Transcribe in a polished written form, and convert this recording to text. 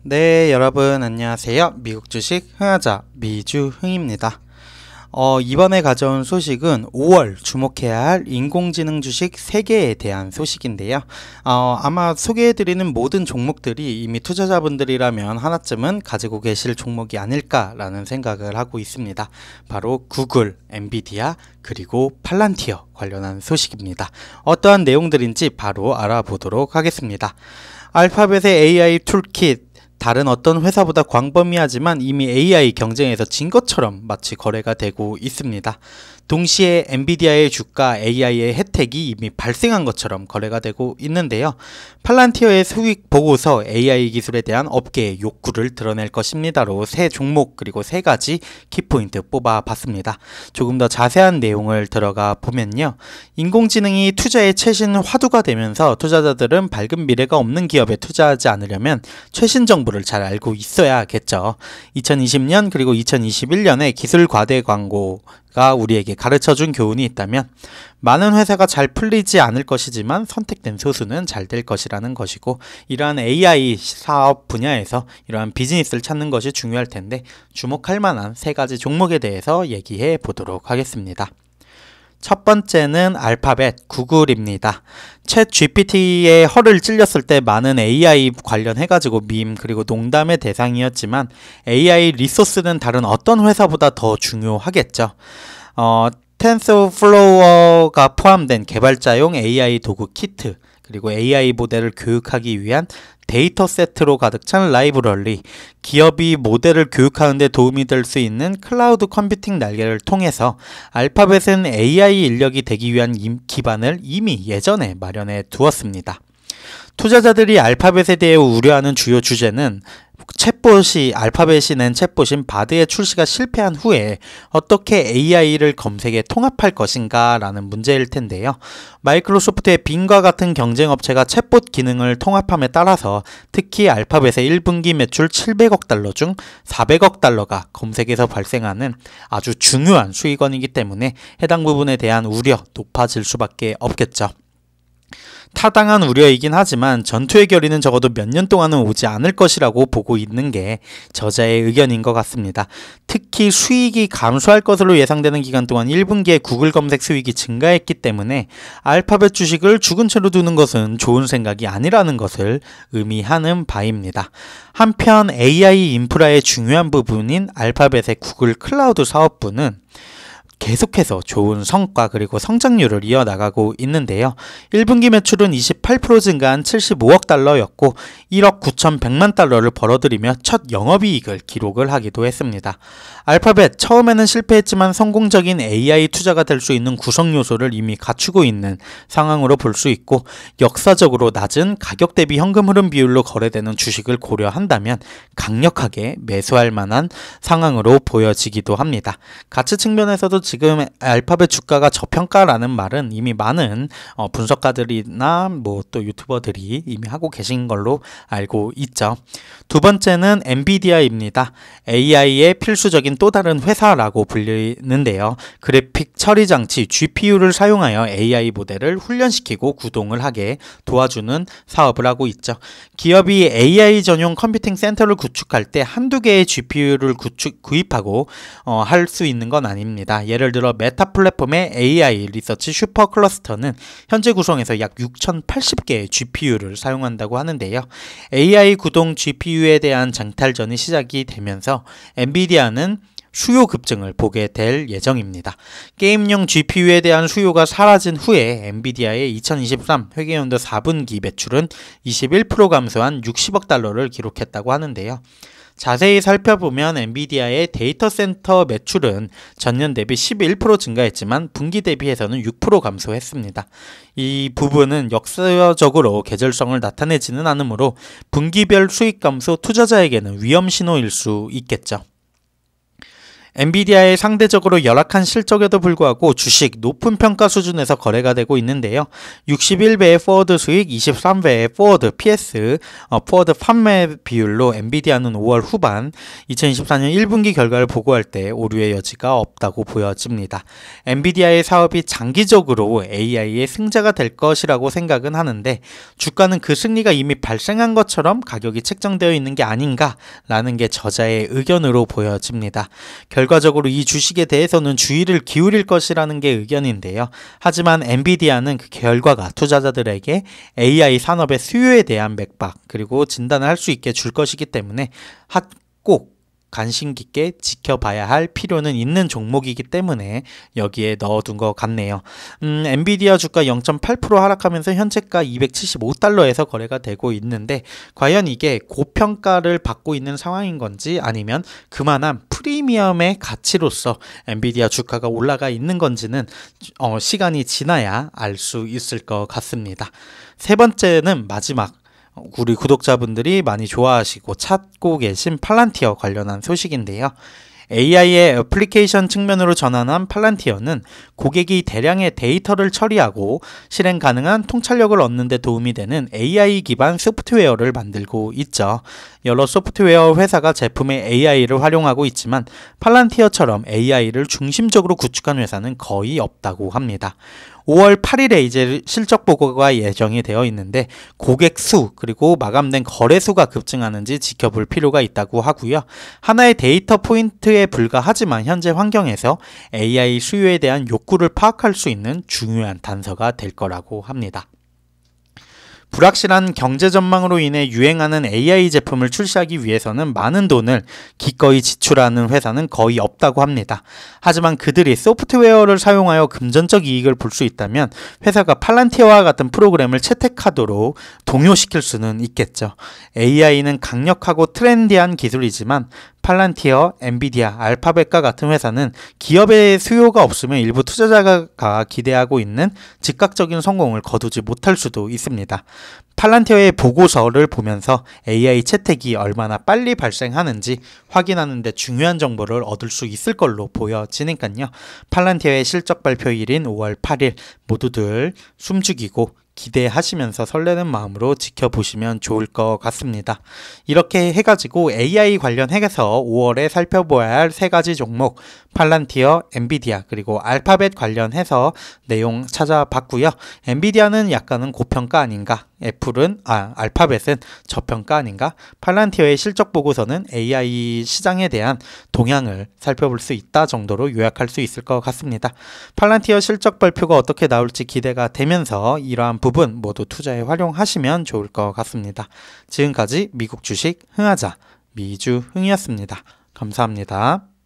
네, 여러분 안녕하세요. 미국 주식 흥하자 미주흥입니다. 이번에 가져온 소식은 5월 주목해야 할 인공지능 주식 3개에 대한 소식인데요. 아마 소개해드리는 모든 종목들이 이미 투자자분들이라면 하나쯤은 가지고 계실 종목이 아닐까라는 생각을 하고 있습니다. 바로 구글, 엔비디아, 그리고 팔란티어 관련한 소식입니다. 어떠한 내용들인지 바로 알아보도록 하겠습니다. 알파벳의 AI 툴킷, 다른 어떤 회사보다 광범위하지만 이미 AI 경쟁에서 진 것처럼 마치 거래가 되고 있습니다. 동시에 엔비디아의 주가 AI의 혜택이 이미 발생한 것처럼 거래가 되고 있는데요. 팔란티어의 수익 보고서 AI 기술에 대한 업계의 욕구를 드러낼 것입니다로 세 종목 그리고 3가지 키포인트 뽑아봤습니다. 조금 더 자세한 내용을 들어가 보면요. 인공지능이 투자의 최신 화두가 되면서 투자자들은 밝은 미래가 없는 기업에 투자하지 않으려면 최신 정보를 잘 알고 있어야겠죠. 2020년 그리고 2021년에 기술 과대 광고가 우리에게 가르쳐준 교훈이 있다면 많은 회사가 잘 풀리지 않을 것이지만 선택된 소수는 잘 될 것이라는 것이고, 이러한 AI 사업 분야에서 이러한 비즈니스를 찾는 것이 중요할 텐데 주목할 만한 3가지 종목에 대해서 얘기해 보도록 하겠습니다. 첫 번째는 알파벳 구글입니다. 챗 GPT의 허를 찔렸을 때 많은 AI 관련해가지고 밈 그리고 농담의 대상이었지만 AI 리소스는 다른 어떤 회사보다 더 중요하겠죠. 텐서플로어가 포함된 개발자용 AI 도구 키트, 그리고 AI 모델을 교육하기 위한 데이터 세트로 가득 찬 라이브러리, 기업이 모델을 교육하는 데 도움이 될 수 있는 클라우드 컴퓨팅 날개를 통해서 알파벳은 AI 인력이 되기 위한 기반을 이미 예전에 마련해 두었습니다. 투자자들이 알파벳에 대해 우려하는 주요 주제는 알파벳이 낸 챗봇인 바드의 출시가 실패한 후에 어떻게 AI를 검색에 통합할 것인가 라는 문제일 텐데요. 마이크로소프트의 빙과 같은 경쟁업체가 챗봇 기능을 통합함에 따라서 특히 알파벳의 1분기 매출 700억 달러 중 400억 달러가 검색에서 발생하는 아주 중요한 수익원이기 때문에 해당 부분에 대한 우려 높아질 수밖에 없겠죠. 타당한 우려이긴 하지만 전투의 결의는 적어도 몇 년 동안은 오지 않을 것이라고 보고 있는 게 저자의 의견인 것 같습니다. 특히 수익이 감소할 것으로 예상되는 기간 동안 1분기에 구글 검색 수익이 증가했기 때문에 알파벳 주식을 죽은 채로 두는 것은 좋은 생각이 아니라는 것을 의미하는 바입니다. 한편 AI 인프라의 중요한 부분인 알파벳의 구글 클라우드 사업부는 계속해서 좋은 성과 그리고 성장률을 이어나가고 있는데요. 1분기 매출은 28% 증가한 75억 달러였고 1억 9,100만 달러를 벌어들이며 첫 영업이익을 기록을 하기도 했습니다. 알파벳, 처음에는 실패했지만 성공적인 AI 투자가 될 수 있는 구성 요소를 이미 갖추고 있는 상황으로 볼 수 있고, 역사적으로 낮은 가격 대비 현금 흐름 비율로 거래되는 주식을 고려한다면 강력하게 매수할 만한 상황으로 보여지기도 합니다. 가치 측면에서도 지금 알파벳 주가가 저평가라는 말은 이미 많은 분석가들이나 또 유튜버들이 이미 하고 계신 걸로 알고 있죠. 두 번째는 엔비디아입니다. AI의 필수적인 또 다른 회사라고 불리는데요. 그래픽 처리 장치 GPU를 사용하여 AI 모델을 훈련시키고 구동을 하게 도와주는 사업을 하고 있죠. 기업이 AI 전용 컴퓨팅 센터를 구축할 때 한두 개의 GPU를 구입하고 할 수 있는 건 아닙니다. 예를 들어 메타 플랫폼의 AI 리서치 슈퍼 클러스터는 현재 구성에서 약 6,080개의 GPU를 사용한다고 하는데요. AI 구동 GPU에 대한 장탈전이 시작이 되면서 엔비디아는 수요 급증을 보게 될 예정입니다. 게임용 GPU에 대한 수요가 사라진 후에 엔비디아의 2023 회계연도 4분기 매출은 21% 감소한 60억 달러를 기록했다고 하는데요. 자세히 살펴보면 엔비디아의 데이터 센터 매출은 전년 대비 11% 증가했지만 분기 대비해서는 6% 감소했습니다. 이 부분은 역사적으로 계절성을 나타내지는 않으므로 분기별 수익 감소 투자자에게는 위험 신호일 수 있겠죠. 엔비디아의 상대적으로 열악한 실적에도 불구하고 주식 높은 평가 수준에서 거래가 되고 있는데요. 61배의 포워드 수익, 23배의 포워드 PS, 포워드 판매 비율로 엔비디아는 5월 후반 2024년 1분기 결과를 보고할 때 오류의 여지가 없다고 보여집니다. 엔비디아의 사업이 장기적으로 AI의 승자가 될 것이라고 생각은 하는데 주가는 그 승리가 이미 발생한 것처럼 가격이 책정되어 있는 게 아닌가라는 게 저자의 의견으로 보여집니다. 결과적으로 이 주식에 대해서는 주의를 기울일 것이라는 게 의견인데요. 하지만 엔비디아는 그 결과가 투자자들에게 AI 산업의 수요에 대한 맥박 그리고 진단을 할 수 있게 줄 것이기 때문에 꼭 관심 깊게 지켜봐야 할 필요는 있는 종목이기 때문에 여기에 넣어둔 것 같네요. 엔비디아 주가 0.8% 하락하면서 현재가 275달러에서 거래가 되고 있는데 과연 이게 고평가를 받고 있는 상황인 건지 아니면 그만한 프리미엄의 가치로서 엔비디아 주가가 올라가 있는 건지는 시간이 지나야 알 수 있을 것 같습니다. 세 번째는 마지막 우리 구독자분들이 많이 좋아하시고 찾고 계신 팔란티어 관련한 소식인데요. AI의 애플리케이션 측면으로 전환한 팔란티어는 고객이 대량의 데이터를 처리하고 실행 가능한 통찰력을 얻는 데 도움이 되는 AI 기반 소프트웨어를 만들고 있죠. 여러 소프트웨어 회사가 제품에 AI를 활용하고 있지만 팔란티어처럼 AI를 중심적으로 구축한 회사는 거의 없다고 합니다. 5월 8일에 이제 실적 보고가 예정이 되어 있는데 고객 수 그리고 마감된 거래 수가 급증하는지 지켜볼 필요가 있다고 하고요. 하나의 데이터 포인트에 불과하지만 현재 환경에서 AI 수요에 대한 욕구를 파악할 수 있는 중요한 단서가 될 거라고 합니다. 불확실한 경제 전망으로 인해 유행하는 AI 제품을 출시하기 위해서는 많은 돈을 기꺼이 지출하는 회사는 거의 없다고 합니다. 하지만 그들이 소프트웨어를 사용하여 금전적 이익을 볼 수 있다면 회사가 팔란티어와 같은 프로그램을 채택하도록 동요시킬 수는 있겠죠. AI는 강력하고 트렌디한 기술이지만 팔란티어, 엔비디아, 알파벳과 같은 회사는 기업의 수요가 없으면 일부 투자자가 기대하고 있는 즉각적인 성공을 거두지 못할 수도 있습니다. 팔란티어의 보고서를 보면서 AI 채택이 얼마나 빨리 발생하는지 확인하는 데 중요한 정보를 얻을 수 있을 걸로 보여지니까요. 팔란티어의 실적 발표일인 5월 8일 모두들 숨죽이고 기대하시면서 설레는 마음으로 지켜보시면 좋을 것 같습니다. 이렇게 해가지고 AI 관련해서 5월에 살펴봐야 할 세 가지 종목 팔란티어, 엔비디아 그리고 알파벳 관련해서 내용 찾아봤고요. 엔비디아는 약간은 고평가 아닌가, 알파벳은 저평가 아닌가, 팔란티어의 실적 보고서는 AI 시장에 대한 동향을 살펴볼 수 있다 정도로 요약할 수 있을 것 같습니다. 팔란티어 실적 발표가 어떻게 나올지 기대가 되면서 이러한 부분 모두 투자에 활용하시면 좋을 것 같습니다. 지금까지 미국 주식 흥하자 미주흥이었습니다. 감사합니다.